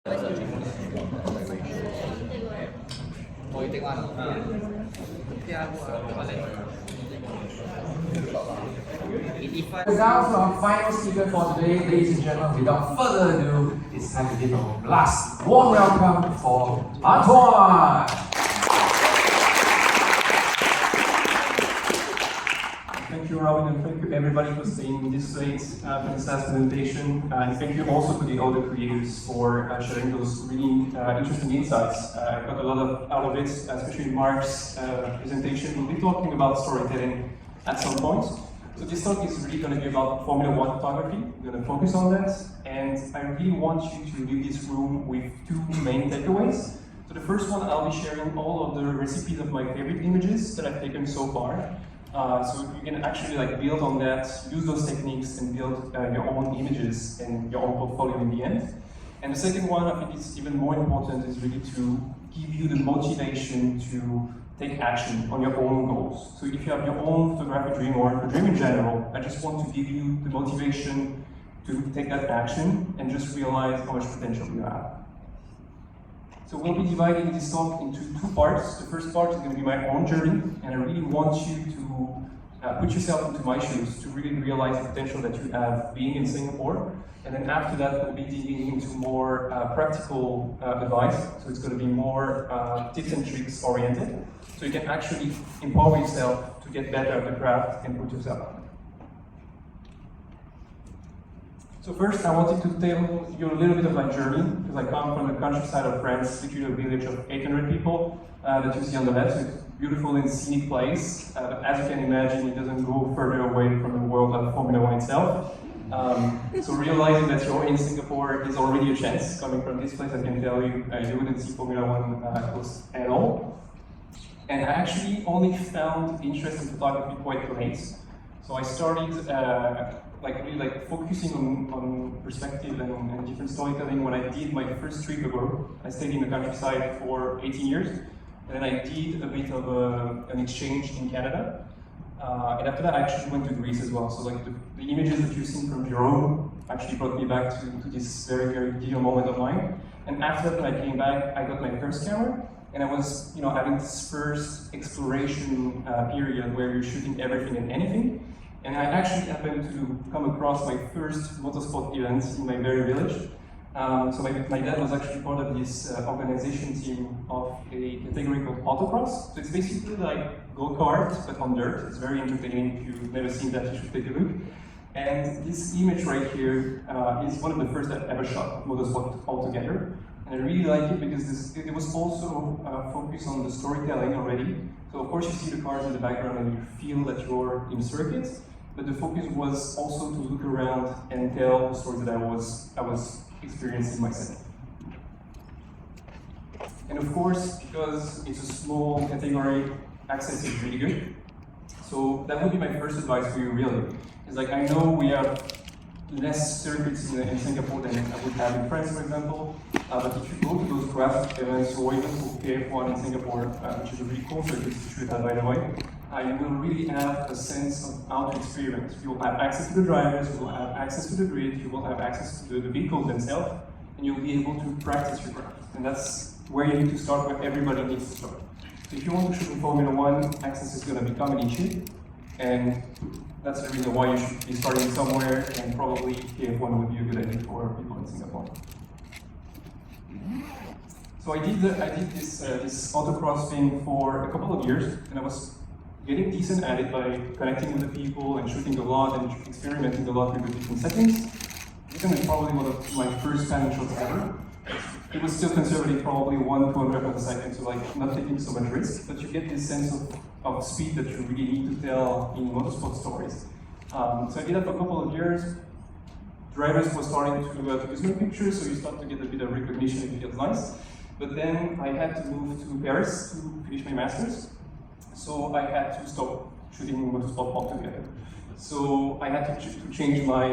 Now to our final speaker for today, ladies and gentlemen, without further ado, it's time to give a last warm welcome for Antoine! Thank you, Robin, and thank you everybody for staying this late for this last presentation. And thank you also to the other creators for sharing those really interesting insights. I got a lot out of it, especially Mark's presentation. We'll be talking about storytelling at some point. So this talk is really going to be about Formula One photography. We're going to focus on that, and I really want you to leave this room with two main takeaways. So the first one, I'll be sharing all of the recipes of my favorite images that I've taken so far. So you can actually build on that, use those techniques, and build your own images and your own portfolio in the end. And the second one, I think it's even more important, is really to give you the motivation to take action on your own goals. So if you have your own photographic dream or a dream in general, I just want to give you the motivation to take that action and just realize how much potential you have. So we'll be dividing this talk into two parts. The first part is going to be my own journey, and I really want you to put yourself into my shoes to really realize the potential that you have being in Singapore. And then after that, we'll be digging into more practical advice. So it's going to be more tips and tricks oriented. So you can actually empower yourself to get better at the craft and put yourself out. So first, I wanted to tell you a little bit of my journey, because I come from the countryside of France, literally a village of 800 people that you see on the left. So it's a beautiful and scenic place, but as you can imagine, it doesn't go further away from the world of Formula One itself. So realizing that you're in Singapore is already a chance. Coming from this place, I can tell you, you wouldn't see Formula One close at all. And I actually only found interest in photography quite late. So I started really focusing on perspective and different storytelling when I did my first trip abroad. I stayed in the countryside for 18 years, and then I did a bit of an exchange in Canada. And after that, I actually went to Greece as well. So the images that you've seen from Jerome actually brought me back to this very, very dear moment of mine. And after that, when I came back, I got my first camera. And I was, having this first exploration period where you're shooting everything and anything. And I actually happened to come across my first motorsport event in my very village. So my dad was actually part of this organization team of a category called Autocross. So it's basically like go-kart, but on dirt. It's very entertaining. If you've never seen that, you should take a look. And this image right here is one of the first I've ever shot of motorsport altogether. And I really like it because it was also focused on the storytelling already. So of course you see the cars in the background and you feel that you're in circuits, but the focus was also to look around and tell the stories that I was experiencing myself. And of course, because it's a small category, access is really good. So that would be my first advice for you really. It's I know we have less circuits in Singapore than I would have in France, for example. But if you go to those graphic events, or even to KF1 in Singapore, which is a really cool circuit to shoot at, by the way, you will really have a sense of how to experiment. You will have access to the drivers, you will have access to the grid, you will have access to the vehicles themselves, and you'll be able to practice your craft. And that's where you need to start, where everybody needs to start. So if you want to shoot in Formula One, access is going to become an issue. And that's the reason why you should be starting somewhere, and probably KF1 would be a good idea for people in Singapore. So I did this autocross thing for a couple of years, and I was getting decent at it by connecting with the people and shooting a lot and experimenting a lot with the different settings. This is probably one of my first Canon shots ever. It was still conservative, probably 1/200th of a second, so not taking so much risk, but you get this sense of speed that you really need to tell in motorsport stories. So I did that for a couple of years. Drivers were starting to use my pictures, so you start to get a bit of recognition, it feels nice. But then I had to move to Paris to finish my master's, so I had to stop shooting motorsport altogether. So I had to change my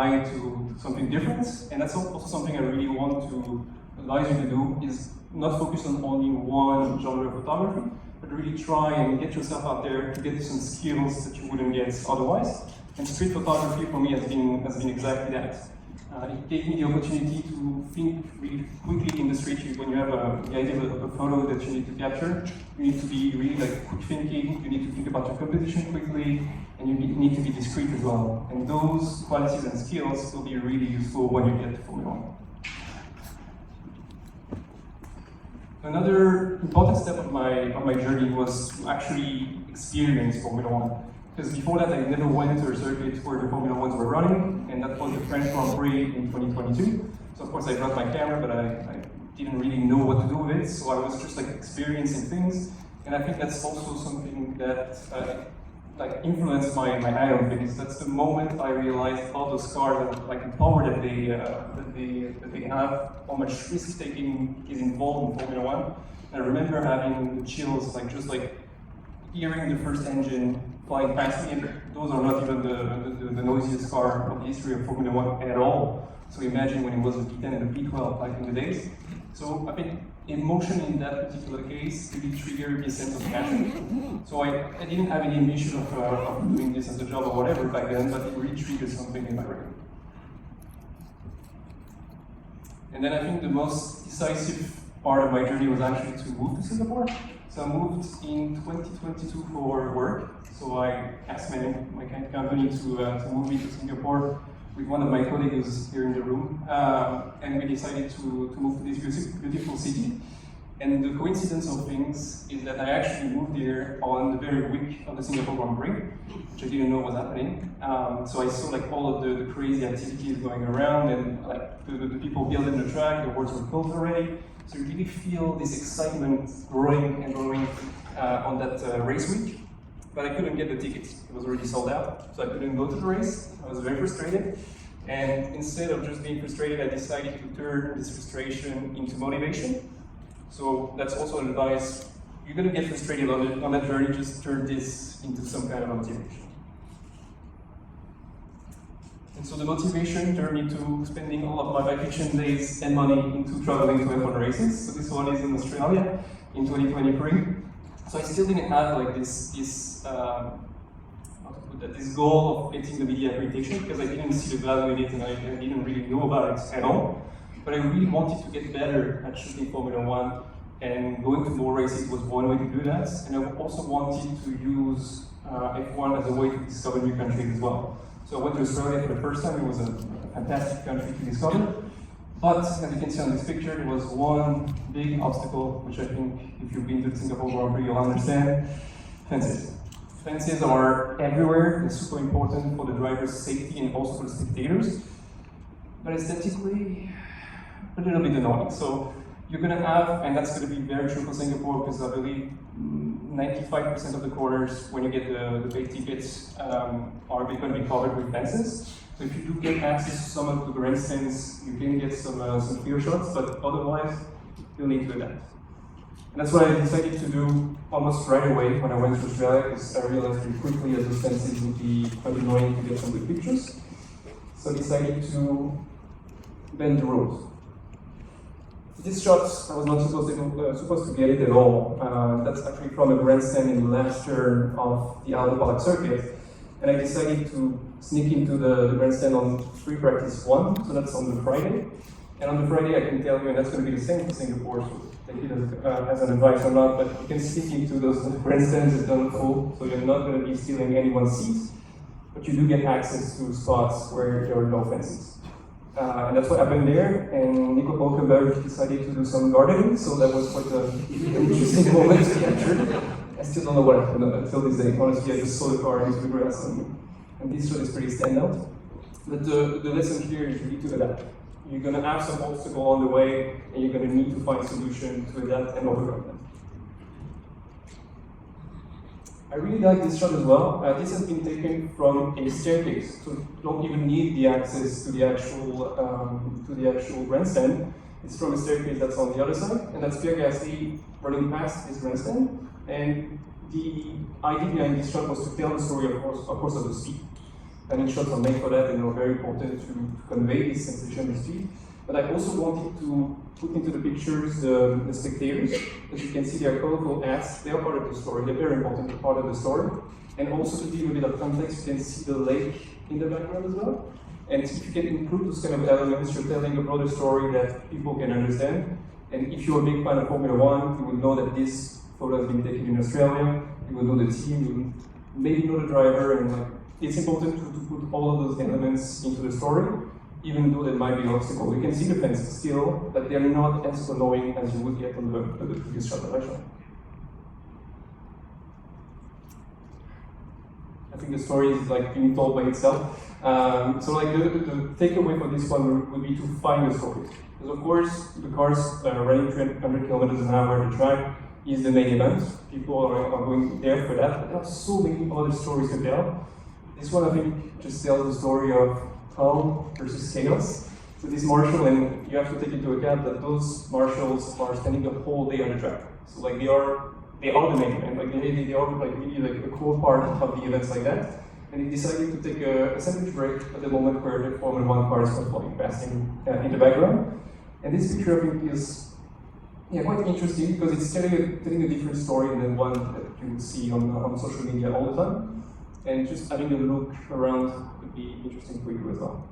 eye to something different, and that's also something I really want to advise you to do, is not focus on only one genre of photography, but really try and get yourself out there to get some skills that you wouldn't get otherwise. And street photography for me has been exactly that. It gave me the opportunity to think really quickly in the street. When you have the idea of a photo that you need to capture, you need to be really like quick thinking, you need to think about your composition quickly, and you need to be discreet as well. And those qualities and skills will be really useful when you get to Formula 1. Another important step of my journey was to actually experience Formula 1. Because before that, I never went to a circuit where the Formula 1s were running, and that was the French Grand Prix in 2022. So of course I brought my camera, but I didn't really know what to do with it, so I was just like experiencing things. And I think that's also something that like influenced my eye on things. That's the moment I realized all those cars and like the power that they have, how much risk taking is involved in Formula 1. And I remember having the chills, like just like hearing the first engine flying past me, and those are not even the noisiest car of the history of Formula 1 at all. So imagine when it was a P10 and a P12 back in the days. So I think emotion in that particular case really triggered this sense of passion. So I didn't have any ambition of doing this as a job or whatever back then, but it really triggered something in my brain. And then I think the most decisive part of my journey was actually to move to Singapore. So I moved in 2022 for work. So I asked my company to move me to Singapore with one of my colleagues here in the room. And we decided to move to this beautiful city. And the coincidence of things is that I actually moved here on the very week of the Singapore Grand Prix, which I didn't know was happening. So I saw like all of the crazy activities going around, and like the people building the track, the awards were closed already. So you really feel this excitement growing and growing on that race week. But I couldn't get the tickets. It was already sold out, so I couldn't go to the race. I was very frustrated. And instead of just being frustrated, I decided to turn this frustration into motivation. So that's also an advice. You're going to get frustrated on that journey, just turn this into some kind of motivation. And so the motivation turned into spending all of my vacation days and money into traveling to F1 races. So this one is in Australia in 2023. So I still didn't have like this goal of getting the media accreditation, because I didn't see the value in it and I didn't really know about it at all. But I really wanted to get better at shooting Formula 1, and going to more races was one way to do that. And I also wanted to use F1 as a way to discover new countries as well. So I went to Australia for the first time. It was a fantastic country to discover. But as you can see on this picture, there was one big obstacle, which I think if you've been to the Singapore Grand Prix, you'll understand: fences. Fences are everywhere. They're super important for the driver's safety and also for the spectators. But aesthetically, a little bit annoying. So you're going to have, and that's going to be very true for Singapore, because I believe 95% of the corners, when you get the paid tickets, are going to be covered with fences. So if you do get access to some of the grandstands, you can get some clear shots, but otherwise, you'll need to adapt. And that's what I decided to do almost right away when I went to Australia, because I realized very quickly that those fences would be quite annoying to get some good pictures. So I decided to bend the road. This shot, I was not supposed to get it at all. That's actually from a grandstand in the last turn of the Automotive circuit. And I decided to sneak into the grandstand on free practice 1, so that's on the Friday. And on the Friday, I can tell you, and that's going to be the same for Singapore, so take it as an advice or not, but you can sneak into those grandstands, it's done full, so you're not going to be stealing anyone's seats, but you do get access to spots where there are no fences. And that's what happened there, and Nico Hulkenberg decided to do some gardening, so that was quite an interesting moment to capture. I still don't know what happened until this day. Honestly, I just saw the car into the grass, and this shot is pretty standout. But the lesson here is really to adapt. You're going to have some obstacle on the way, and you're going to need to find a solution to adapt and overcome them. I really like this shot as well. This has been taken from a staircase, so you don't even need the access to the actual grandstand. It's from a staircase that's on the other side, and that's Pierre Gasly running past his grandstand. And the idea behind this shot was to tell the story, of course, of the speed. And shots are made for that, and they were very important to convey this sensation of speed. But I also wanted to put into the pictures the spectators. As you can see, they are colorful ads. They are part of the story. They're very important part of the story. And also to give a bit of context, you can see the lake in the background as well. And if you can include those kind of elements, you're telling a broader story that people can understand. And if you're a big fan of Formula One, you would know that this photo has been taken in Australia. You would know the team, you would maybe know the driver, and like, it's important to put all of those elements into the story, even though there might be obstacles. You can see the fences still, but they're not as annoying as you would get on the previous shot that I showed. I think the story is like being told by itself. So like the takeaway for this one would be to find the stories. Because of course, the cars running 300 kilometers an hour on the track is the main event. People are going there for that, but there are so many other stories to tell. This one, I think, just tells the story of calm versus chaos. So this marshal, and you have to take into account that those marshals are spending the whole day on the track. So like they are the main event. Like they are like really like a core part of the events like that. And they decided to take a sandwich break at the moment where the Formula One cars were flying past in the background. And this picture, I think, is quite interesting because it's telling a different story than one that you would see on social media all the time. And just having a look around would be interesting for you as well.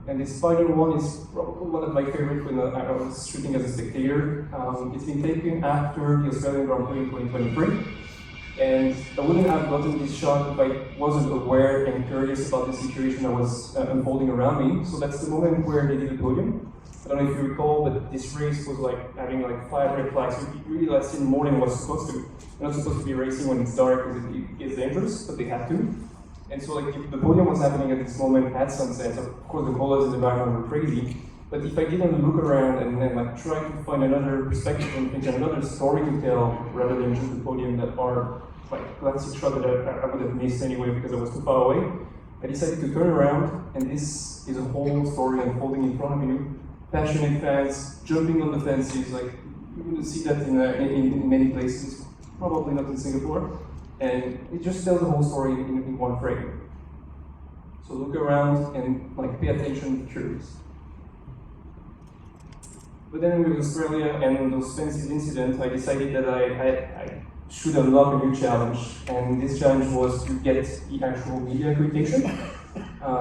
And this final one is probably one of my favorites when I was shooting as a spectator. It's been taken after the Australian Grand Prix in 2023. And I wouldn't have gotten this shot if I wasn't aware and curious about the situation that was unfolding around me. So that's the moment where they did the podium. I don't know if you recall, but this race was like having like 5 red flags. So it really lasted more than it was supposed to. You're not supposed to be racing when it's dark because it is dangerous, but they had to. And so like the podium was happening at this moment at sunset. So of course the colors in the background were crazy. But if I didn't look around and then like try to find another perspective and think another story to tell rather than just the podium that are like classic shot that I would have missed anyway because I was too far away, I decided to turn around, and this is a whole story unfolding in front of you. Passionate fans jumping on the fences, like you wouldn't see that in many places, probably not in Singapore. And it just tells the whole story in one frame. So look around and like pay attention, curious. But then with Australia and those fences incidents, I decided that I should unlock a new challenge. And this challenge was to get the actual media accreditation.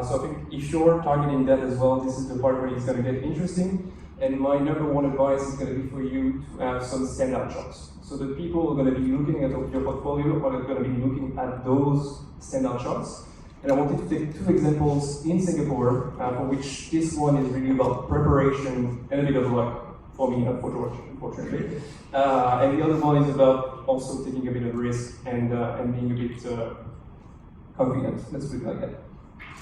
So I think if you're targeting that as well, this is the part where it's going to get interesting. And my number one advice is going to be for you to have some standout shots. So the people who are going to be looking at your portfolio are going to be looking at those standout shots. And I wanted to take 2 examples in Singapore, for which this one is really about preparation and a bit of luck for me, unfortunately. And the other one is about also taking a bit of risk and being a bit confident, let's put it like that.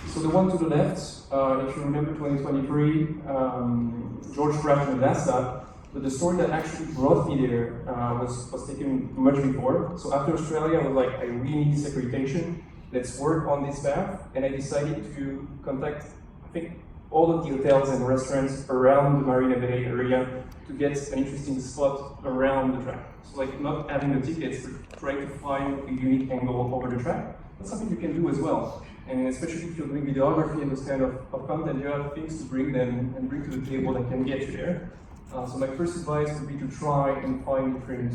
So the one to the left, if you remember 2023, George crashed in Alaska, but the story that actually brought me there was taken much before. So after Australia, I was like, I really need this accreditation, let's work on this path, and I decided to contact, I think, all of the hotels and restaurants around the Marina Bay area to get an interesting spot around the track. So like not having the tickets, but trying to find a unique angle over the track. That's something you can do as well. And especially if you're doing videography and this kind of content, you have things to bring them and bring to the table that can get you there. So my first advice would be to try and find different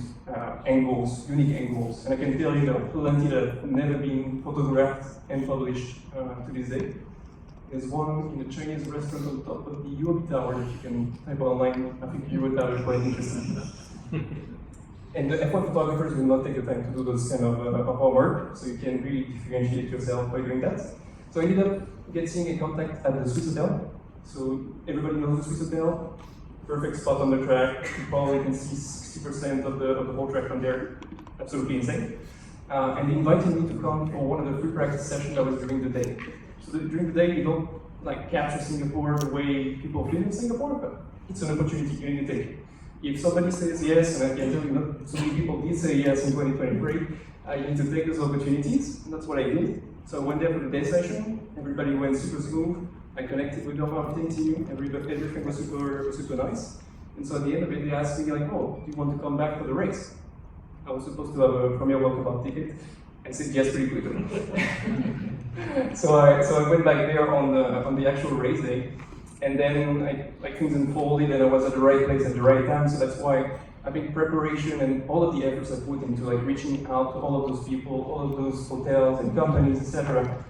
angles, unique angles. And I can tell you there are plenty that have never been photographed and published to this day. There's one in a Chinese restaurant on top of the UOB Tower that you can type online. I think UOB Tower is quite interesting. And the F1 photographers will not take the time to do those kind of homework, so you can really differentiate yourself by doing that. So I ended up getting a contact at the Swiss Hotel. So everybody knows the Swiss Hotel. Perfect spot on the track. You probably can see 60% of the whole track from there. Absolutely insane. And they invited me to come for one of the free practice sessions that was during the day. So during the day, you don't like capture Singapore the way people feel in Singapore, but it's an opportunity you need to take. If somebody says yes, and I can tell you not so many people did say yes in 2023, you need to take those opportunities, and that's what I did. So I went there for the day session, everybody went super smooth, I connected with the marketing team, everything was super nice. And so at the end of it, they asked me like, oh, do you want to come back for the race? I was supposed to have a premier walkabout ticket. I said yes pretty quickly. So I went back there on the actual race day, and then things unfolded, and I was at the right place at the right time. So that's why I think preparation and all of the efforts I put into like reaching out to all of those people, all of those hotels and companies, etc.,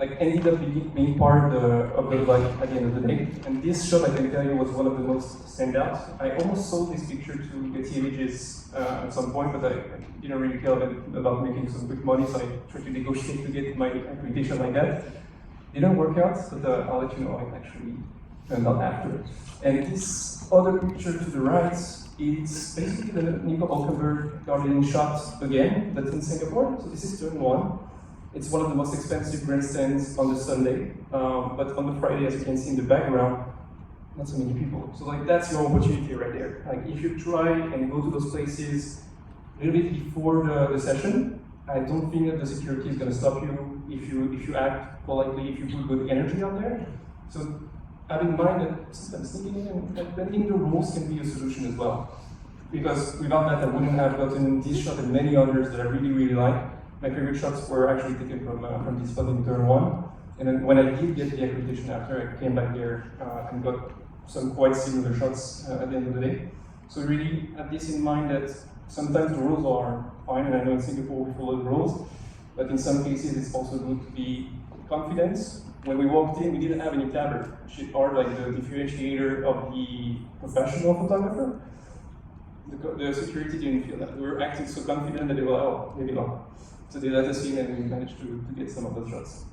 ended up being part of the bike at the end of the day. And this shot, I can tell you, was one of the most standout. I almost sold this picture to Getty Images at some point, but I didn't really care about making some quick money, so I tried to negotiate to get my accreditation like that. Didn't work out, but I'll let you know how it actually turned out after. And this other picture to the right, it's basically the Nico Hulkenberg gardening shot again, that's in Singapore. So this is turn one. It's one of the most expensive grandstands on the Sunday, but on the Friday, as you can see in the background, not so many people. So that's your opportunity right there. If you try and go to those places a little bit before the session, I don't think that the security is going to stop you if you act politely, if you put good energy out there. So have in mind that sometimes thinking and bending the rules can be a solution as well. Because without that, I wouldn't have gotten this shot and many others that I really, really like. My favorite shots were actually taken from this spot in turn one. And then when I did get the accreditation after, I came back there and got some quite similar shots at the end of the day. So really have this in mind that sometimes the rules are fine, and I know in Singapore we follow the rules, but in some cases it's also good to be confident. When we walked in, we didn't have any tabard, which are the differentiator of the professional photographer. The security didn't feel that. We were acting so confident that they were like, oh, maybe not. So they let us in and we managed to get some of those shots.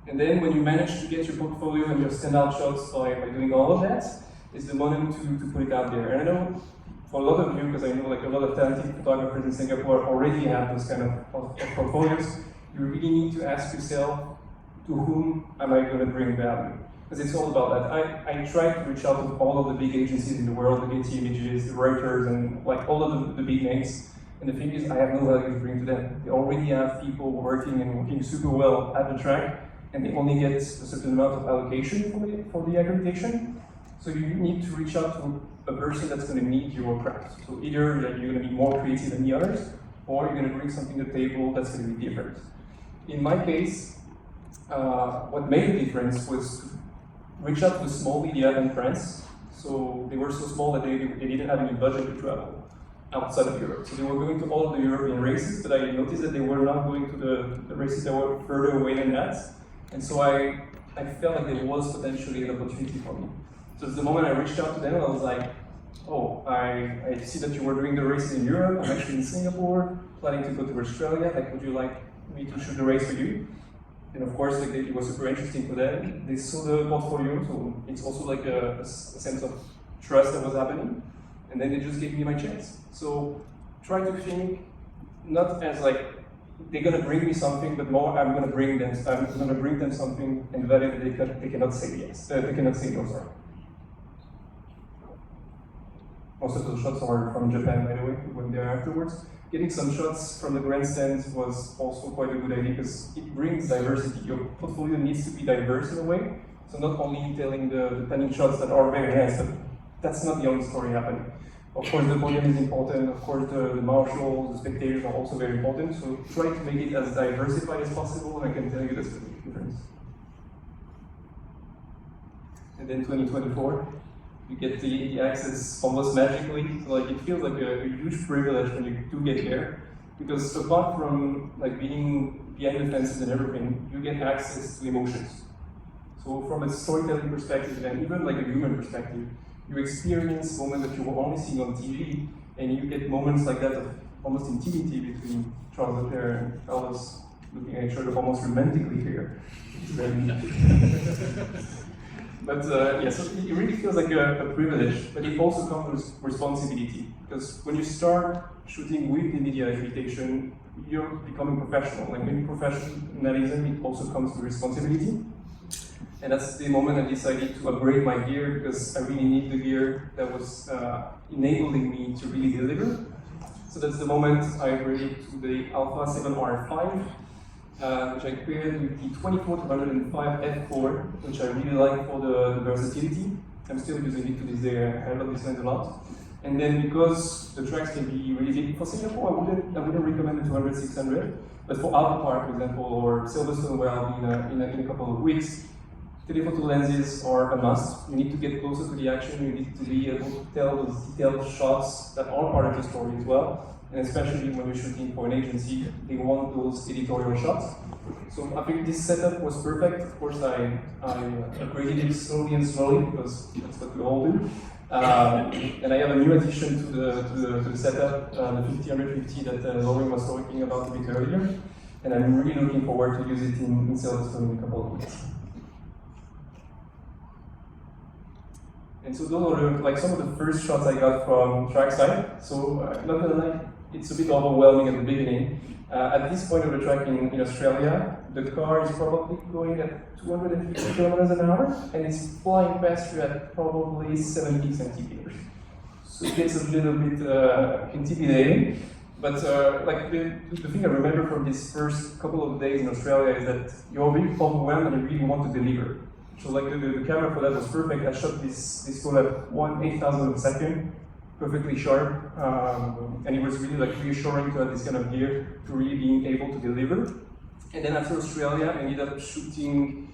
And then when you manage to get your portfolio and your standout shots by doing all of that, it's the moment to put it out there. And I know for a lot of you, because I know a lot of talented photographers in Singapore already have those kind of portfolios, you really need to ask yourself, to whom am I going to bring value? Because it's all about that. I try to reach out to all of the big agencies in the world, the Getty Images, the Reuters, and all of the big names. And the thing is, I have no value to bring to them. They already have people working super well at the track, and they only get a certain amount of allocation for the accreditation. So you need to reach out to a person that's going to meet your craft. So either you're going to be more creative than the others, or you're going to bring something to the table that's going to be different. In my case, what made the difference was to reach out to small media in France. So they were so small that they didn't have any budget to travel outside of Europe. So they were going to all of the European races, but I noticed that they were not going to the races that were further away than that. And so I felt like there was potentially an opportunity for me. So it's the moment I reached out to them, I was like, oh, I see that you were doing the races in Europe, I'm actually in Singapore, planning to go to Australia, would you like me to shoot the race for you? And of course, it was super interesting for them. They saw the portfolio, so it's also a sense of trust that was happening. And then they just gave me my chance. So try to think not as they're gonna bring me something, but more I'm gonna bring them something and value that they cannot say yes. They cannot say no, sorry. Most of those shots are from Japan, by the way, we went there afterwards. Getting some shots from the grandstands was also quite a good idea because it brings diversity. Your portfolio needs to be diverse in a way. So not only telling the panning shots that are very nice, but that's not the only story happening. Of course, the podium is important. Of course, the marshals, the spectators are also very important. So try to make it as diversified as possible, and I can tell you that's going to make a difference. And then 2024. You get the access almost magically. So it feels like a huge privilege when you do get there, because apart from being behind the fences and everything, you get access to emotions. So from a storytelling perspective and even a human perspective, you experience moments that you were only seeing on TV, and you get moments like that of almost intimacy between Charles Leclerc and Carlos looking at each other almost romantically here. It's very But yeah, so it really feels like a privilege, but it also comes with responsibility. Because when you start shooting with the media accreditation, you're becoming professional. When you professionalism, it also comes with responsibility. And that's the moment I decided to upgrade my gear, because I really need the gear that was enabling me to really deliver. So that's the moment I upgraded to the Alpha 7R5. Which I paired with the 24-105 f4, which I really like for the versatility. I'm still using it to this day. I love this lens a lot. And then because the tracks can be really big for Singapore, I wouldn't recommend the 200-600. But for Alpha Park, for example, or Silverstone, where I'll be in a couple of weeks, telephoto lenses are a must. You need to get closer to the action. You need to be able to tell those detailed shots that are part of the story as well. and especially when you're shooting for an agency, they want those editorial shots. So I think this setup was perfect. Of course, I upgraded it slowly and slowly because that's what we all do. And I have a new addition to the setup, the 50-150 that Lauren was talking about a bit earlier. And I'm really looking forward to use it in Silverstone in a couple of weeks. And so those are like some of the first shots I got from trackside. So not gonna lie, it's a bit overwhelming at the beginning. At this point of the track in Australia, the car is probably going at 250 kilometers an hour, and it's flying past you at probably 70 centimeters. So it gets a little bit intimidating. But like the thing I remember from these first couple of days in Australia is that you're really overwhelmed and you really want to deliver. So like the camera for that was perfect. I shot this photo at 1/8,000 of a second, perfectly sharp, and it was really like reassuring to have this kind of gear to really being able to deliver. And then after Australia, I ended up shooting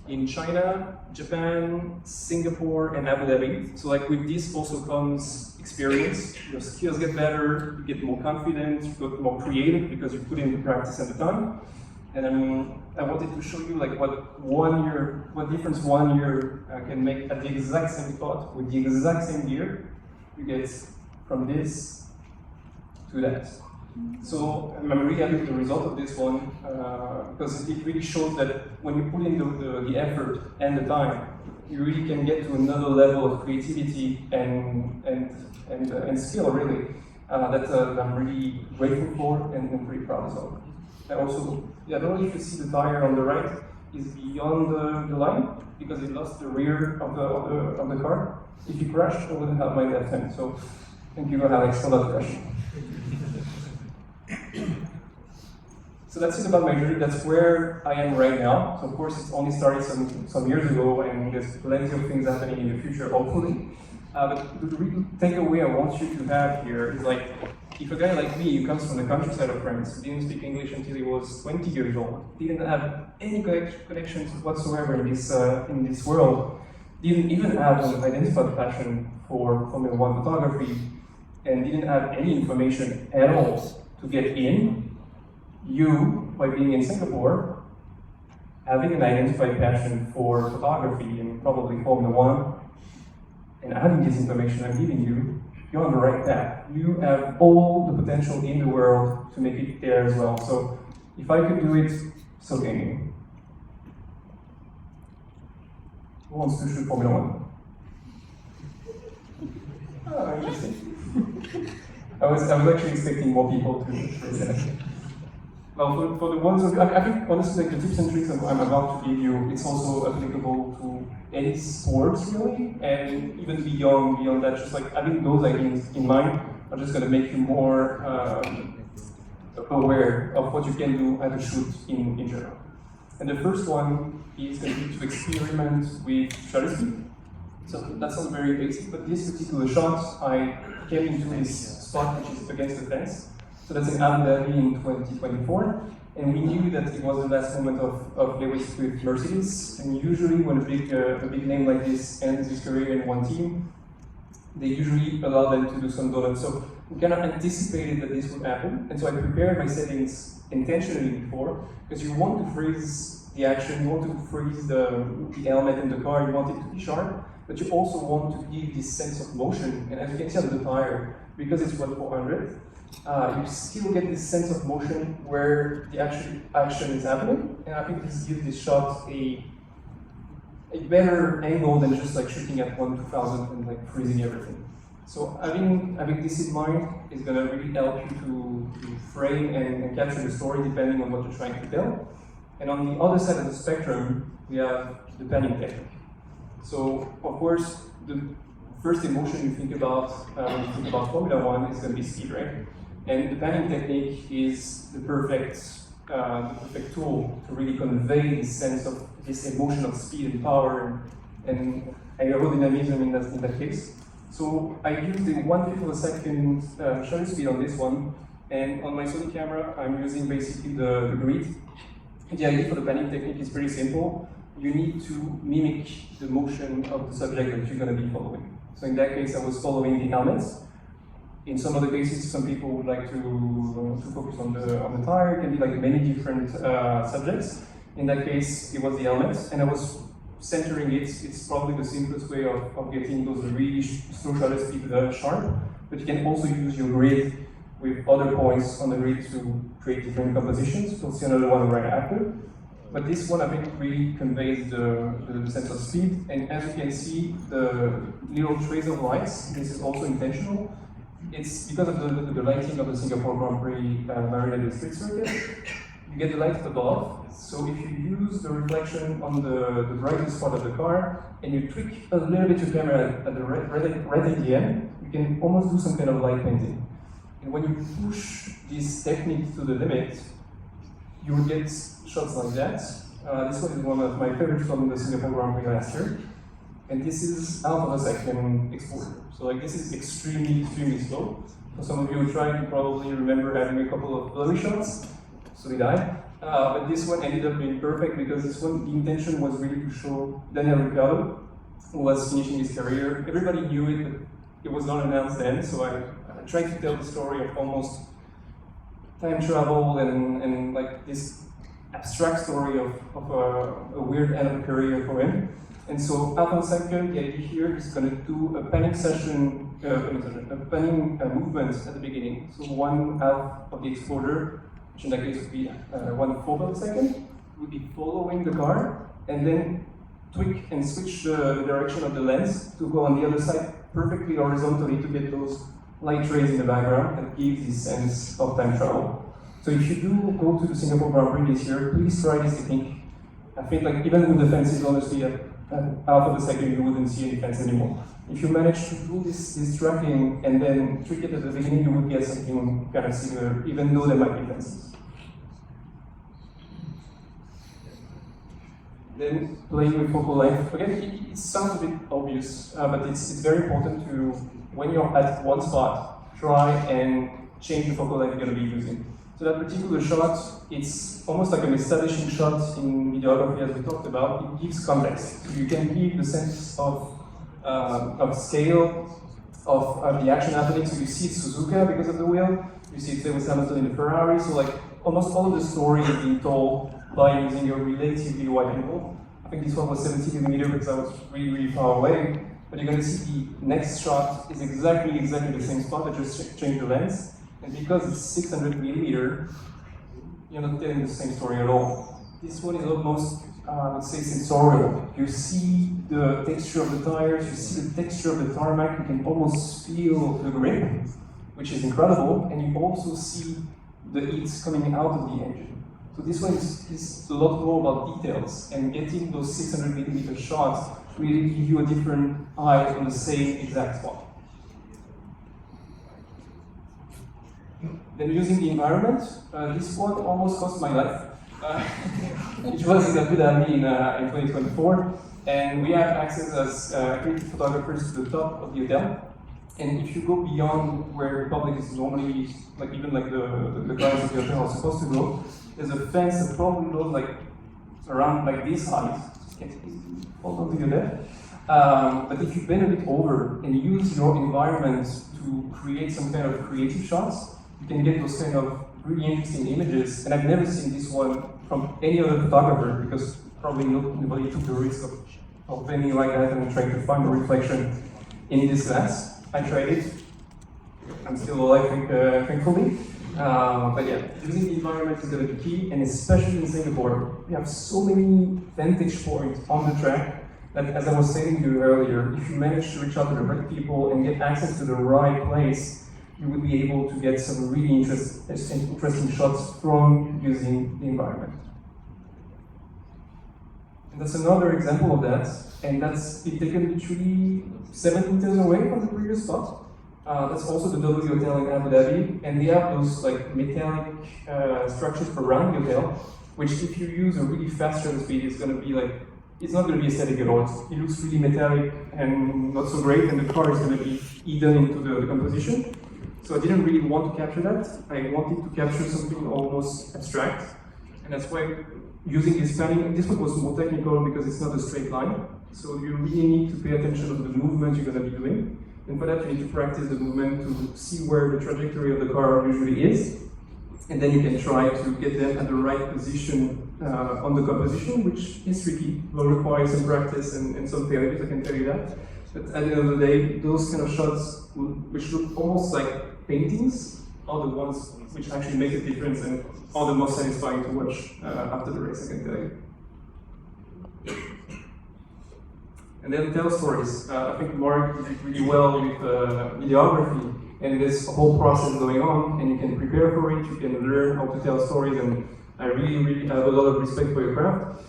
in China, Japan, Singapore, and Abu Dhabi. So like with this also comes experience. Your skills get better, you get more confident, you get more creative because you put in the practice at the time. And I wanted to show you like what difference 1 year can make at the exact same spot with the exact same gear. You get from this to that. So I'm really happy with the result of this one because it really shows that when you put in the effort and the time, you really can get to another level of creativity and skill really that I'm really grateful for and pretty proud of. I also, I don't know if you see the tire on the right is beyond the line because it lost the rear of the car. If you crash, I wouldn't have my left hand. So thank you, Alex, for that question. So that's it about my journey. That's where I am right now. So of course, it's only started some years ago, and there's plenty of things happening in the future, hopefully. But the real takeaway I want you to have here is like, if a guy like me who comes from the countryside of France, didn't speak English until he was 20 years old, didn't have any connections whatsoever in this world, didn't even have an identified passion for Formula 1 photography, and didn't have any information at all to get in, you, by being in Singapore, having an identified passion for photography and probably Formula 1, and having this information I'm giving you, you're on the right path. You have all the potential in the world to make it there as well. So if I could do it, so can you. Who wants to shoot Formula 1? Oh, interesting. I was actually expecting more people to raise their hand. Well, for the ones of you, I think honestly, like the tips and tricks I'm about to give you, it's also applicable to any sports really, and even beyond that. Just like having those ideas in mind are just going to make you more aware of what you can do at a shoot in general. And the first one is going to be to experiment with shutter speed. So that sounds very basic, but this particular shot, I came into this spot which is against the fence. So that's in Abu Dhabi in 2024, and we knew that it was the last moment of Lewis with Mercedes. And usually, when a big name like this ends his career in one team, they usually allow them to do some donuts. So we kind of anticipated that this would happen, and so I prepared my settings intentionally before, because you want to freeze the action, you want to freeze the helmet in the car, you want it to be sharp, but you also want to give this sense of motion. And as you can see on the tire, because it's 1/400. You still get this sense of motion where the action is happening, and I think this gives this shot a better angle than just like shooting at 1/2000 and like freezing everything. So having this in mind is going to really help you to frame and capture the story depending on what you're trying to tell. And on the other side of the spectrum, we have the panning technique. So of course, the first emotion you think about when you think about Formula 1 is going to be speed, right? And the panning technique is the perfect tool to really convey this sense of this emotion of speed and power and aerodynamism in that case. So I used the 1/5 of a second shutter speed on this one, and on my Sony camera I'm using basically the grid. The idea for the panning technique is pretty simple. You need to mimic the motion of the subject that you're going to be following. So in that case I was following the helmets. In some other cases, some people would like to focus on the tire. It can be like many different subjects. In that case, it was the helmet, and I was centering it. It's probably the simplest way of getting those really slow shutter speed sharp, but you can also use your grid with other points on the grid to create different compositions. We'll see another one right after. But this one, I think, really conveys the sense of speed. And as you can see, the little trace of lights, this is also intentional. It's because of the lighting of the Singapore Grand Prix Marina District circuit. You get the light above, so if you use the reflection on the brightest part of the car, and you tweak a little bit your camera at the right at the end, you can almost do some kind of light painting. And when you push this technique to the limit, you will get shots like that. This one is one of my favorites from the Singapore Grand Prix last year. And this is half of a second exposure. So like this is extremely slow. For some of you trying to probably remember having a couple of blurry shots. So did I. But this one ended up being perfect because this one, the intention was really to show Daniel Ricciardo, who was finishing his career. Everybody knew it, but it was not announced then. So I tried to tell the story of almost time travel and like this abstract story of a weird end of career for him. And so half a second, the idea here is going to do a panning session, a panning movement at the beginning. So one half of the exposure, which in that case would be 1/4 of a second, would be following the car, and then tweak and switch the direction of the lens to go on the other side perfectly horizontally to get those light rays in the background that gives this sense of time travel. So if you do go to the Singapore Grand Prix this year, please try this technique. I think like even with the fences, honestly, at half of a second you wouldn't see any fence anymore. If you manage to do this tracking and then trick it at the beginning, you would get something kind of similar, even though there might be fences. Then playing with focal length. Again, it sounds a bit obvious, but it's very important to, when you're at one spot, try and change the focal length you're going to be using. So that particular shot, it's almost like an establishing shot in videography, as we talked about. It gives context. So you can give the sense of scale, of the action happening. So you see it's Suzuka because of the wheel. You see it's Lewis Hamilton in the Ferrari. So like almost all of the story is being told by using a relatively wide angle. I think this one was 70mm because I was really far away. But you're going to see the next shot is exactly the same spot. I just changed the lens. And because it's 600mm, you're not telling the same story at all. This one is almost, I would say, sensorial. You see the texture of the tires, you see the texture of the tarmac, you can almost feel the grip, which is incredible, and you also see the heat coming out of the engine. So this one is a lot more about details, and getting those 600mm shots really give you a different eye on the same exact spot. Then using the environment, this one almost cost my life, which was in Abu Dhabi in 2024. And we have access as creative photographers to the top of the hotel. And if you go beyond where the public is normally, like even like the guys of the hotel are supposed to go, there's a fence that probably goes like around like this height. Hold on to your left. But if you bend a bit over and use your environment to create some kind of creative shots, you can get those kind of really interesting images. And I've never seen this one from any other photographer because probably nobody took the risk of bending like that and trying to find a reflection in this lens. I tried it. I'm still alive, thankfully. But yeah, using the environment is going to be key, and especially in Singapore, we have so many vantage points on the track that, as I was saying to you earlier, if you manage to reach out to the right people and get access to the right place, you would be able to get some really interesting shots from using the environment. And that's another example of that, and that's it taken literally 7 meters away from the previous spot. That's also the W Hotel in Abu Dhabi, and they have those like metallic structures around the hotel, which if you use a really fast shutter speed, it's going to be like, it's not going to be aesthetic at all. It looks really metallic and not so great, and the car is going to be eaten into the composition. So I didn't really want to capture that. I wanted to capture something almost abstract, and that's why using this panning, this one was more technical because it's not a straight line. So you really need to pay attention to the movement you're going to be doing. And for that, you need to practice the movement to see where the trajectory of the car usually is. And then you can try to get them at the right position on the composition, which is tricky, will require some practice and some failures, I can tell you that. But at the end of the day, those kind of shots, which look almost like paintings, are the ones which actually make a difference and are the most satisfying to watch after the race, I can tell you. And then tell stories. I think Mark did it really well with videography, and this whole process going on, and you can prepare for it, you can learn how to tell stories, and I really have a lot of respect for your craft.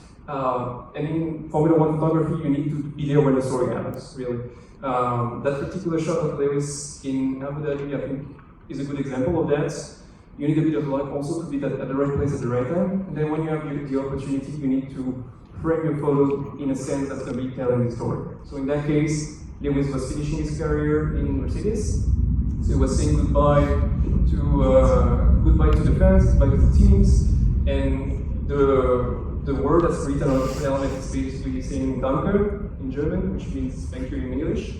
And in Formula One photography, you need to be there when the story happens, really. That particular shot of Lewis in Abu Dhabi, I think, is a good example of that. You need a bit of luck also to be at the right place at the right time. And then when you have the opportunity, you need to frame your photo in a sense that's going to be telling the story. So in that case, Lewis was finishing his career in Mercedes. So he was saying goodbye to the fans, goodbye to the teams, and the word that's written on the helmet is basically saying Danke in German, which means thank you in English.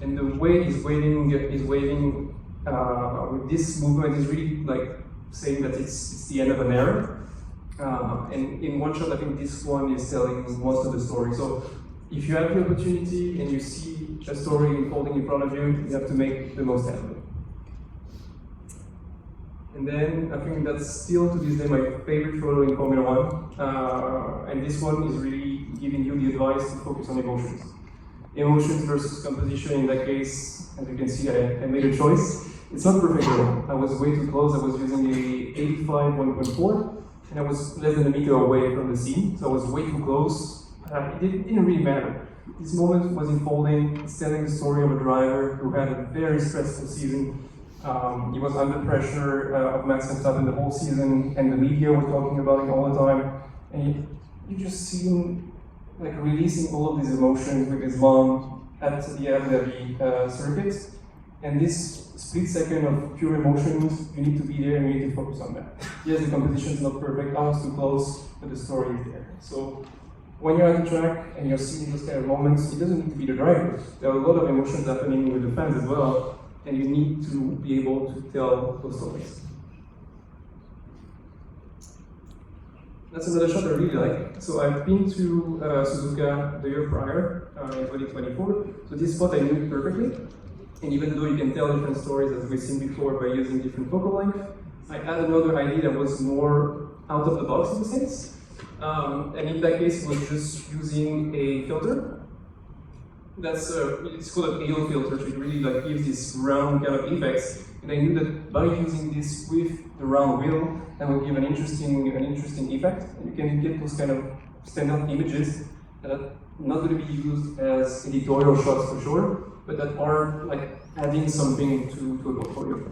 And the way he's waving with this movement is really like saying that it's the end of an era. And in one shot, I think this one is telling most of the story. So if you have the opportunity and you see a story unfolding in front of you, you have to make the most out of it. And then I think that's still to this day my favorite photo in Formula One. And this one is really giving you the advice to focus on emotions. Emotions versus composition. In that case, as you can see, I made a choice. It's not perfect though. I was way too close. I was using a 85 1.4, and I was less than a meter away from the scene, so I was way too close. It didn't really matter. This moment was unfolding. It's telling the story of a driver who had a very stressful season. He was under pressure of Max Verstappen the whole season, and the media were talking about it all the time. And you just see him like releasing all of these emotions with his mom at the Abu Dhabi circuit. And this split second of pure emotions, you need to be there and you need to focus on that. Yes, the competition is not perfect, I was too close, but the story is there. So when you're at the track and you're seeing those kind of moments, it doesn't need to be the driver. There are a lot of emotions happening with the fans as well, and you need to be able to tell those stories. That's another shot I really like. So I've been to Suzuka the year prior, in 2024. So this spot I knew perfectly. And even though you can tell different stories as we've seen before by using different focal length, I had another idea that was more out of the box in a sense. And in that case, it was just using a filter. That's it's called a halo filter, so it really like gives this round kind of effects. And I knew that by using this with the round wheel, that would give an interesting effect. And you can get those kind of standard images that are not going to be used as editorial shots for sure, but that are like adding something to a portfolio.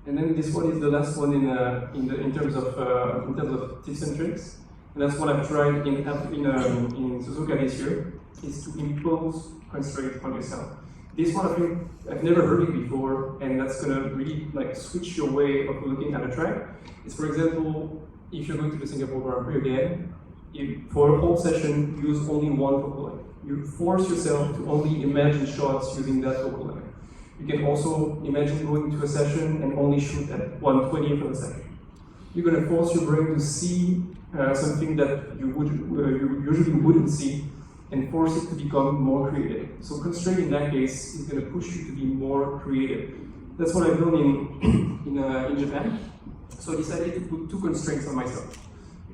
And then this one is the last one in terms of tips and tricks. And that's what I've tried in Suzuka this year, is to impose constraints on yourself. This one I think I've never heard it before, and that's gonna really like switch your way of looking at a track. It's, for example, if you're going to the Singapore Grand Prix again, for a whole session, use only one focal length. You force yourself to only imagine shots using that focal length. You can also imagine going to a session and only shoot at 1/20th of a second. You're going to force your brain to see something that you usually wouldn't see, and force it to become more creative. So constraint in that case is going to push you to be more creative. That's what I've done in Japan. So I decided to put two constraints on myself.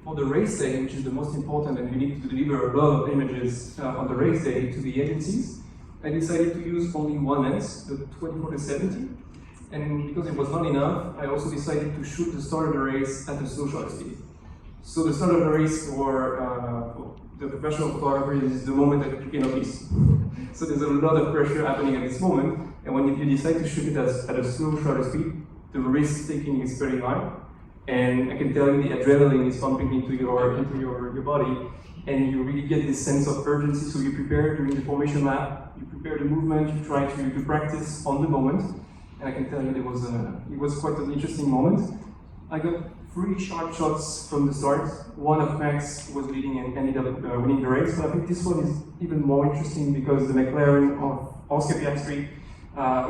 For the race day, which is the most important, and you need to deliver a lot of images on the race day to the agencies, I decided to use only one lens, the 24-70. And because it was not enough, I also decided to shoot the start of the race at the slow shutter speed. So the start of the race for the professional photographer is the moment that you cannot miss. So there's a lot of pressure happening at this moment, and when you decide to shoot it at a slow shutter speed, the risk taking is very high. And I can tell you the adrenaline is pumping into your body, and you really get this sense of urgency. So you prepare during the formation lap, you prepare the movement, you try to practice on the moment. And I can tell you it was quite an interesting moment. I got 3 sharp shots from the start. One of Max was leading and ended up winning the race, but I think this one is even more interesting because the McLaren of Oscar Piastri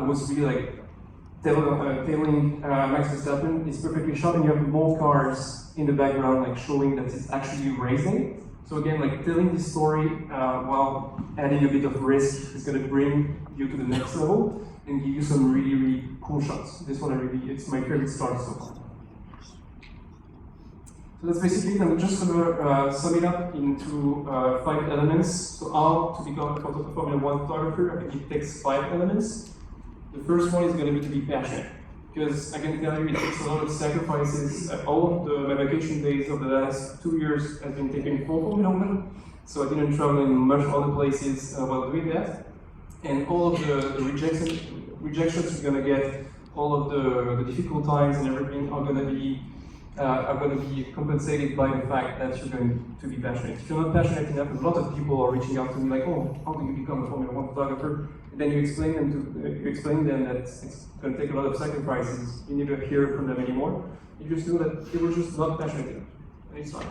was really like tailing Max Verstappen. It's perfectly shot, and you have more cars in the background, like showing that it's actually racing. So again, like telling this story while adding a bit of risk is going to bring you to the next level and give you some really, really cool shots. This one, it's my favorite start so far. So that's basically it. I'm just going to sum it up into 5 elements. So how to become a Formula 1 photographer, I think it takes 5 elements. The first one is going to be passionate. Because I can tell you it takes a lot of sacrifices. All of my vacation days of the last 2 years have been taken for Formula 1. So I didn't travel in much other places while doing that. And all of the rejections you're going to get, all of the difficult times and everything are going to be compensated by the fact that you're going to be passionate. If you're not passionate enough, a lot of people are reaching out to me like, oh, how do you become a Formula 1 photographer? And then you explain them that it's going to take a lot of sacrifices. You never hear from them anymore. You just know that they were just not passionate enough. And it's fine.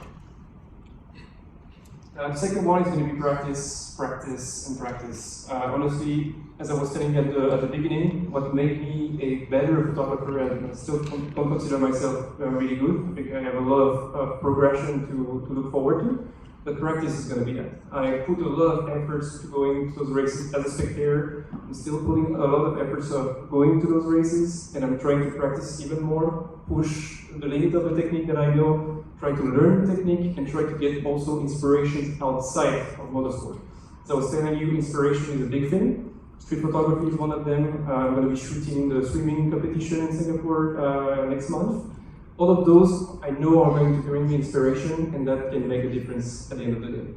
The second one is going to be practice, practice, and practice. Honestly, as I was telling you at the beginning, what made me a better photographer, and I still don't consider myself really good. I think I have a lot of progression to look forward to, but practice is going to be that. I put a lot of efforts to going to those races as a spectator. I'm still putting a lot of efforts of going to those races, and I'm trying to practice even more, push the limit of the technique that I know, try to learn the technique, and try to get also inspirations outside of motorsport. As I was telling you, inspiration is a big thing. Street photography is one of them. I'm going to be shooting the swimming competition in Singapore next month. All of those I know are going to bring me inspiration, and that can make a difference at the end of the day.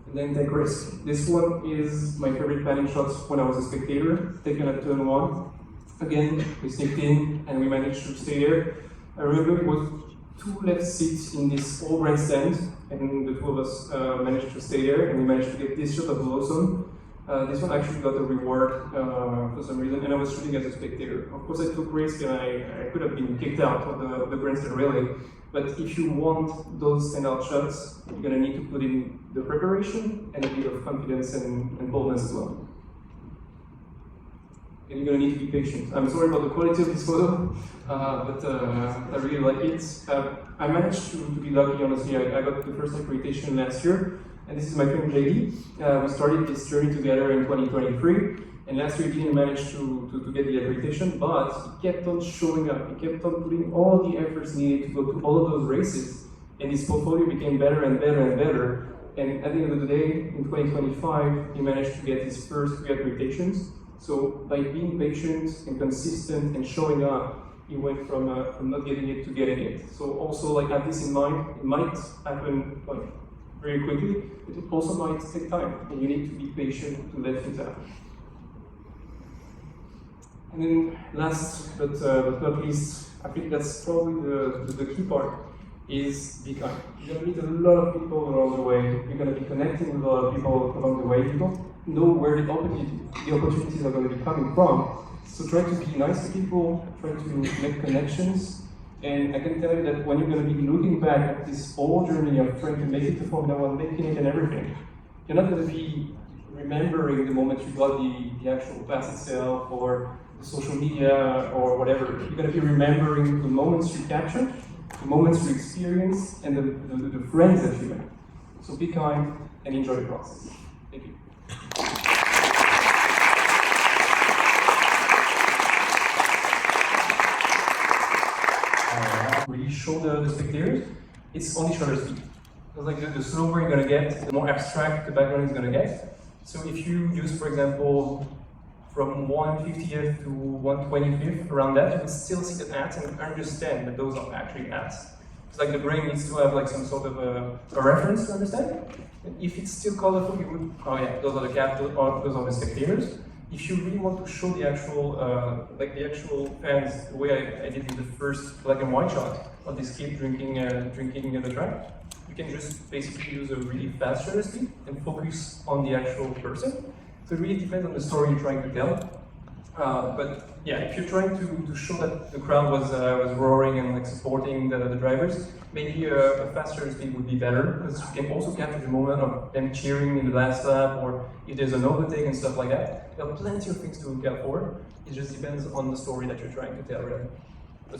And then take risk. This one is my favorite panning shots when I was a spectator, taken at turn 1. Again, we sneaked in and we managed to stay there. I remember it was 2 left seats in this old grandstand, and the 2 of us managed to stay there, and we managed to get this shot of Lawson. This one actually got a reward for some reason, and I was shooting as a spectator. Of course, I took risk, and I could have been kicked out of the grandstand relay. But if you want those standout shots, you're going to need to put in the preparation and a bit of confidence and boldness as well. And you're going to need to be patient. I'm sorry about the quality of this photo, but I really like it. I managed to be lucky, honestly. I got the first accreditation last year, and this is my friend JD. We started this journey together in 2023, and last year he didn't manage to get the accreditation, but he kept on showing up. He kept on putting all the efforts needed to go to all of those races, and his portfolio became better and better and better. And at the end of the day, in 2025, he managed to get his first 3 accreditations. So by being patient and consistent and showing up, he went from not getting it to getting it. So also like have this in mind, it might happen like very quickly, but it also might take time, and you need to be patient to let things happen. And then last but not least, I think that's probably the key part, is be kind. You're going to meet a lot of people along the way. You're going to be connecting with a lot of people along the way. You don't know where the opportunities are going to be coming from. So try to be nice to people, try to make connections. And I can tell you that when you're going to be looking back at this whole journey of trying to make it to Formula 1, making it and everything, you're not going to be remembering the moment you got the actual pass itself or the social media or whatever. You're going to be remembering the moments you captured, the moments you experienced, and the friends that you met. So be kind and enjoy the process. Thank you. Really show the spectators, it's only shutter speed. Because like the slower you're gonna get, the more abstract the background is gonna get. So if you use, for example, from 1/50th to 1/25th, around that, you can still see the ads and understand that those are actually ads. It's like the brain needs to have like some sort of a reference to understand. And if it's still colorful, you would, oh yeah, those are the cats, those are the spectators. If you really want to show the actual fans, the way I did in the first black and white shot of this kid drinking in the track, you can just basically use a really fast shutter speed and focus on the actual person. So it really depends on the story you're trying to tell. But yeah, if you're trying to show that the crowd was roaring and like supporting the drivers, maybe a faster speed would be better, because you can also capture the moment of them cheering in the last lap, or if there's an overtake and stuff like that. There are plenty of things to look out for. It just depends on the story that you're trying to tell, really. But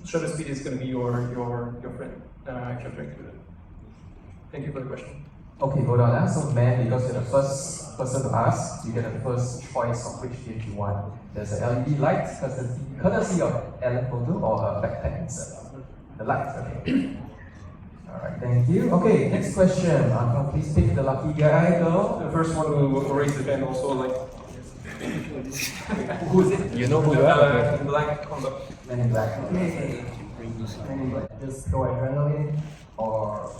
shutter speed is going to be your friend if you're trying to do that. Thank you for the question. Okay, hold on. So, man, because you're the first person to ask, you get the first choice of which gift you want. There's an LED light, courtesy of Alan Photo, or a backpack insert. The light, okay. Alright, thank you. Okay, next question. Please pick the lucky guy, girl. The first one will raise the hand also, like. Who is it? You know who you are? In black on the. Men in Black. Okay. Men in Black. Just go adrenaline, or.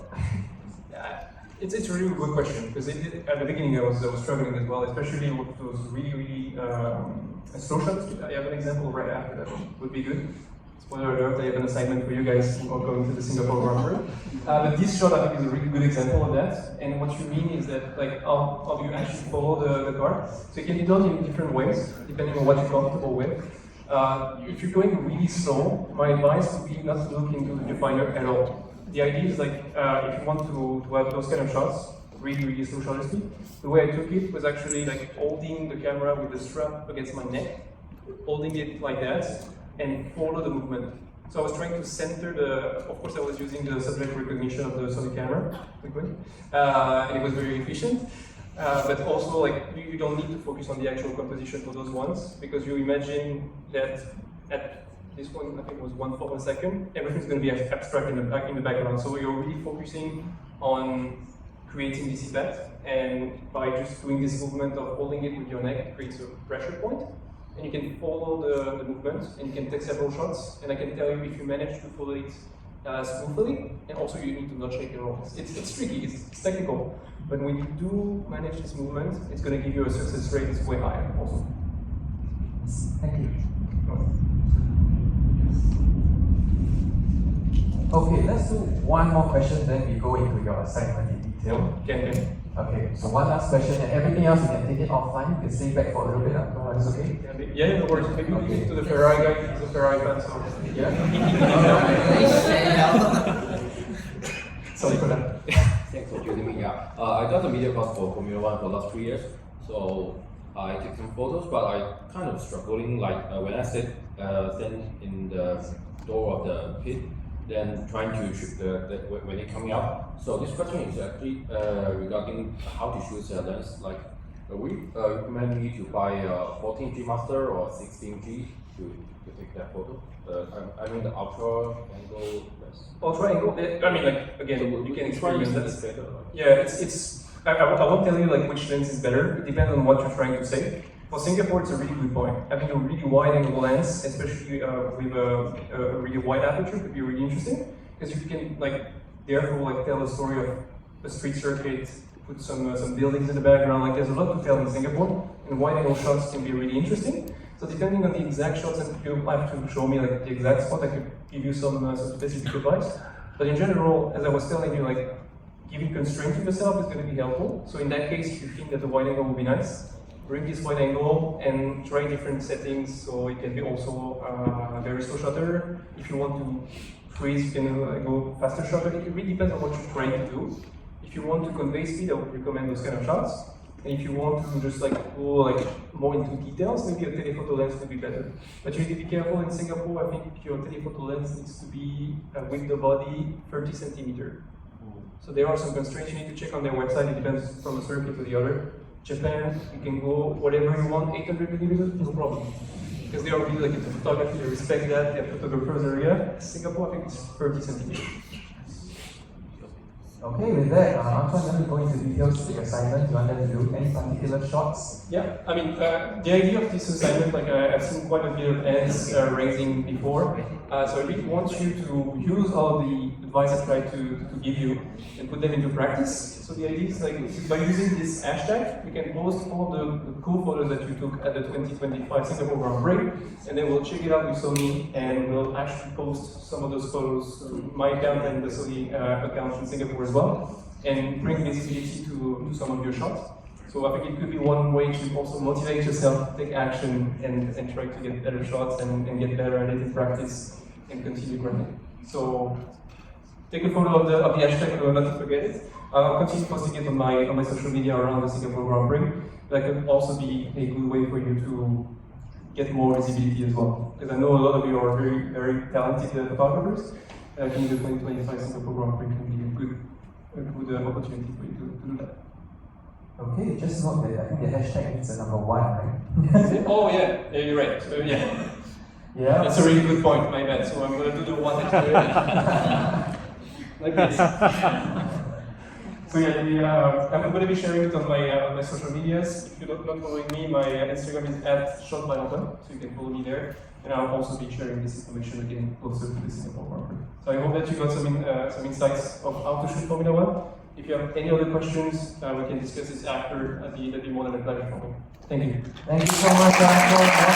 It's a really good question, because at the beginning I was struggling as well, especially with those really slow shots. I have an example right after that would be good. Spoiler alert, I have an assignment for you guys who are going to the Singapore Grand Prix. But this shot I think is a really good example of that. And what you mean is that, like, how do you actually follow the car? So it can be done in different ways, depending on what you're comfortable with. If you're going really slow, my advice would be not to look into the definer at all. The idea is, like, if you want to have those kind of shots, really slow shutter speed, the way I took it was actually like holding the camera with the strap against my neck, holding it like that, and follow the movement. So I was trying to center of course I was using the subject recognition of the Sony camera, and it was very efficient. But also, like, you don't need to focus on the actual composition for those ones, because you imagine that at this one, I think it was 1/4 of a second, everything's going to be abstract in the background. So you're really focusing on creating this effect, and by just doing this movement of holding it with your neck, it creates a pressure point, and you can follow the movement, and you can take several shots, and I can tell you if you manage to follow it smoothly, and also you need to not shake at all. It's tricky, it's technical, but when you do manage this movement, it's going to give you a success rate that's way higher also. Thank you. Okay, let's do one more question, then we go into your assignment in detail. Okay. Okay, so one last question, and everything else you can take it offline. You can stay back for a little bit. No, it's okay. Yeah, no worries. Maybe we give it to the Ferrari guy. He's a Ferrari fan, so Yeah. Sorry for that. Thanks for joining me. Yeah, I got a media course for Formula One for the last 3 years, so I take some photos, but I kind of struggling. Like when I stand in the door of the pit, then trying to shoot when it's coming out. So this question is actually regarding how to choose a lens. Like, we recommend me to buy a 14G master or 16G to take that photo. I mean the ultra angle lens. ultra angle. I mean, like, again, you can experiment that. better. Yeah, I won't tell you like which lens is better. It depends on what you're trying to say. For Singapore, it's a really good point. Having a really wide angle lens, especially with a really wide aperture, could be really interesting, because you can, like, therefore, like, tell a story of a street circuit, put some buildings in the background. Like, there's a lot to tell in Singapore, and wide angle shots can be really interesting. So depending on the exact shots, and you have to show me like the exact spot, I could give you some specific advice. But in general, as I was telling you, like, giving constraint to yourself is going to be helpful. So in that case, if you think that the wide angle will be nice, bring this wide angle and try different settings. So it can be also very slow shutter. If you want to freeze, you can go faster shutter. It really depends on what you're trying to do. If you want to convey speed, I would recommend those kind of shots. And if you want to just like go like more into details, maybe a telephoto lens would be better. But you need to be careful in Singapore. I think your telephoto lens needs to be with the body 30 centimeter. So there are some constraints you need to check on their website. It depends from a circuit to the other. Japan, you can go whatever you want, 800 millimeters, no problem. Because they are really like into photography, they respect that, they have photographers area. Singapore, I think it's 30 centimeters. Okay, with that, Antoine, let me go into details of the assignment. You want them to do any particular shots? Yeah, I mean, the idea of this assignment, like I've seen quite a bit of hands raising before. So I really want you to use all the advice I tried to give you and put them into practice. So the idea is, like, by using this hashtag, you can post all the cool photos that you took at the 2025 Singapore Grand Prix, and then we'll check it out with Sony, and we'll actually post some of those photos to my account and the Sony account in Singapore as well, and bring visibility to some of your shots. So I think it could be one way to also motivate yourself to take action and try to get better shots and get better at it in practice and continue growing. So take a photo of the hashtag, not to forget it. I'll continue posting it on my social media around the Singapore Grand Prix. That could also be a good way for you to get more visibility as well. Because I know a lot of you are very, very talented photographers. I think the 2025 Singapore Grand Prix can be a good opportunity for you to do that. Okay, just note that I think the hashtag needs a number 1, right? Oh yeah, you're right. Yeah. Yeah. That's a really good point, my bad. So I'm going to do the one hashtag. Like this. So yeah, I'm going to be sharing it on my social medias. If you're not following me, my Instagram is @shotbyauto, so you can follow me there. And I'll also be sharing this information again closer to the Singapore Grand Prix. So I hope that you got some insights of how to shoot Formula 1. If you have any other questions, we can discuss this after. That'd be more than a pleasure for me. Thank you. Thank you so much, Michael.